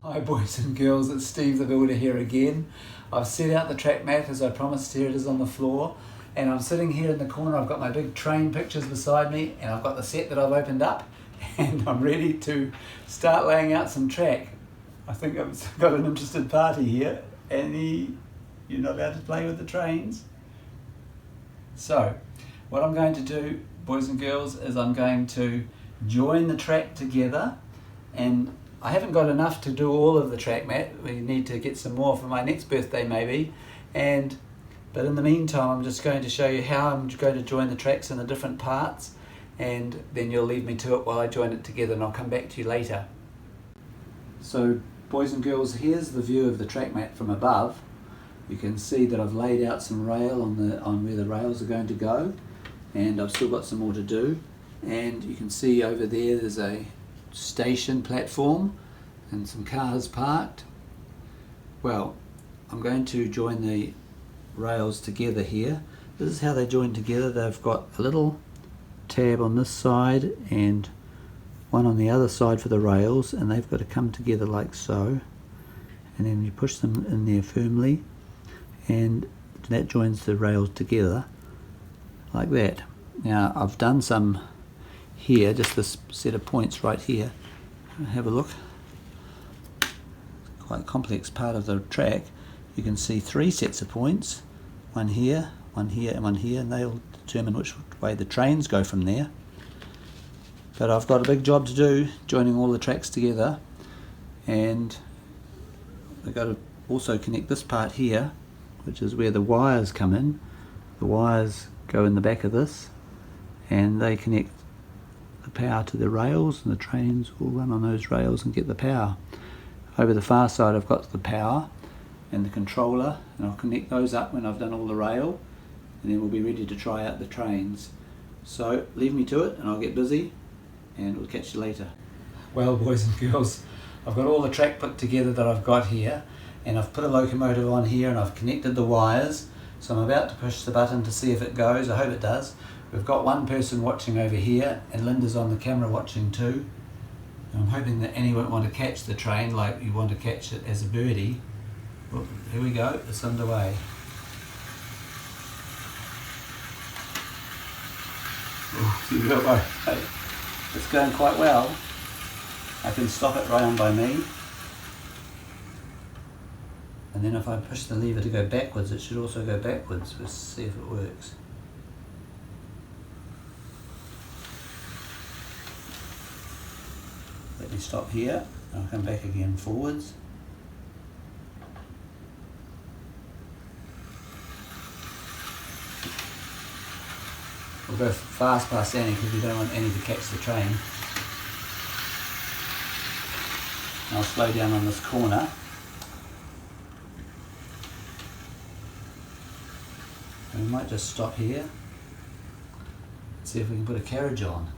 Hi boys and girls, it's Steve the Builder here again. I've set out the track mat as I promised. Here it is on the floor, and I'm sitting here in the corner. I've got my big train pictures beside me, and I've got the set that I've opened up, and I'm ready to start laying out some track. I think I've got an interested party here. Annie, you're not allowed to play with the trains. So what I'm going to do, boys and girls, is I'm going to join the track together, and I haven't got enough to do all of the track mat. We need to get some more for my next birthday maybe, but in the meantime I'm just going to show you how I'm going to join the tracks in the different parts, and then you'll leave me to it while I join it together, and I'll come back to you later. So boys and girls, here's the view of the track mat from above. You can see that I've laid out some rail on where the rails are going to go, and I've still got some more to do. And you can see over there's a station platform and some cars parked. Well, I'm going to join the rails together here. This is how they join together. They've got a little tab on this side and one on the other side for the rails, and they've got to come together like so, and then you push them in there firmly, and that joins the rails together like that. Now I've done some here, just this set of points right here. Have a look. Quite a complex part of the track. You can see 3 sets of points, one here, one here, and one here, and they'll determine which way the trains go from there. But I've got a big job to do joining all the tracks together, and I've got to also connect this part here, which is where the wires come in. The wires go in the back of this, and they connect the power to the rails, and the trains will run on those rails and get the power. Over the far side I've got the power and the controller, and I'll connect those up when I've done all the rail, and then we'll be ready to try out the trains. So leave me to it and I'll get busy, and we'll catch you later. Well boys and girls, I've got all the track put together that I've got here, and I've put a locomotive on here, and I've connected the wires. So I'm about to push the button to see if it goes. I hope it does. We've got one person watching over here, and Linda's on the camera watching too. And I'm hoping that Annie won't want to catch the train like you want to catch it as a birdie. Well, here we go, it's underway. It's going quite well. I can stop it right on by me. And then if I push the lever to go backwards, it should also go backwards. Let's see if it works. Let me stop here. I'll come back again forwards. We'll go fast past Annie because we don't want Annie to catch the train. And I'll slow down on this corner. And we might just stop here. See if we can put a carriage on.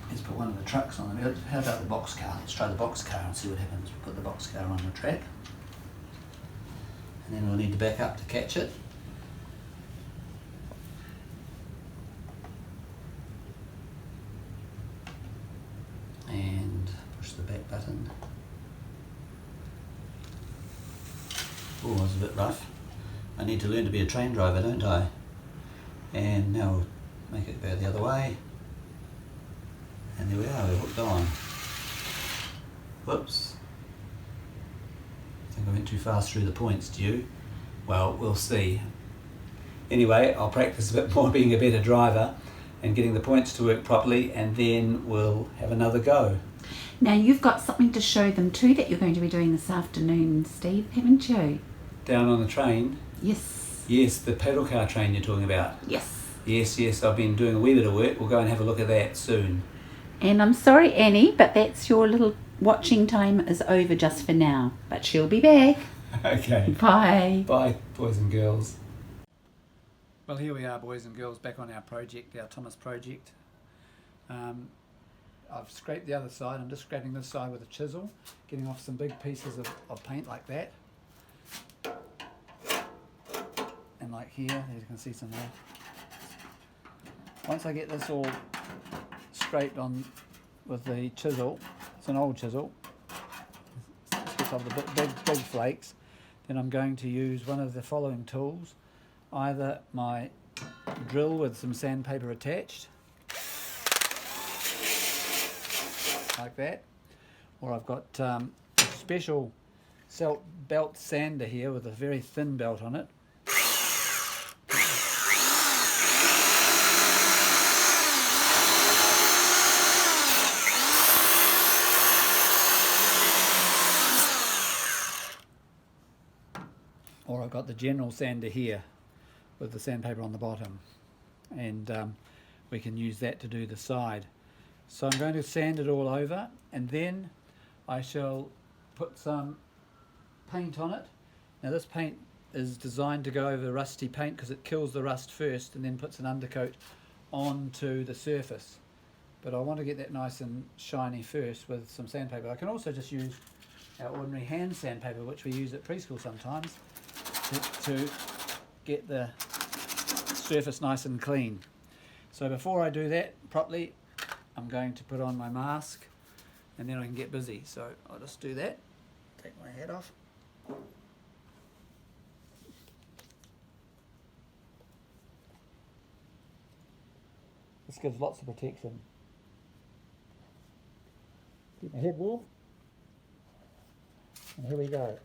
Let's put one of the trucks on. How about the box car? Let's try the box car and see what happens. We'll put the box car on the track, and then we'll need to back up to catch it. And push the back button. Oh, that was a bit rough. I need to learn to be a train driver, don't I? And now we'll make it go the other way. And there we are, we're hooked on. Whoops. I think I went too fast through the points, do you? Well, we'll see. Anyway, I'll practice a bit more being a better driver and getting the points to work properly, and then we'll have another go. Now you've got something to show them too that you're going to be doing this afternoon, Steve, haven't you? Down on the train? Yes. Yes, the pedal car train you're talking about. Yes. Yes, I've been doing a wee bit of work. We'll go and have a look at that soon. And I'm sorry, Annie, but that's your little watching time is over just for now. But she'll be back. Okay. Bye. Bye, boys and girls. Well, here we are, boys and girls, back on our project, our Thomas project. I've scraped the other side. I'm just scraping this side with a chisel, getting off some big pieces of paint like that. And like here, as you can see some there. Once I get this all scraped on with the chisel, it's an old chisel, surface of the big flakes, then I'm going to use one of the following tools. Either my drill with some sandpaper attached, like that, or I've got a special belt sander here with a very thin belt on it. Or I've got the general sander here with the sandpaper on the bottom, and we can use that to do the side. So I'm going to sand it all over, and then I shall put some paint on it. Now this paint is designed to go over rusty paint because it kills the rust first and then puts an undercoat onto the surface. But I want to get that nice and shiny first with some sandpaper. I can also just use our ordinary hand sandpaper, which we use at preschool sometimes, to get the surface nice and clean. So before I do that properly, I'm going to put on my mask and then I can get busy. So I'll just do that, take my hat off. This gives lots of protection. Keep my head warm. And here we go.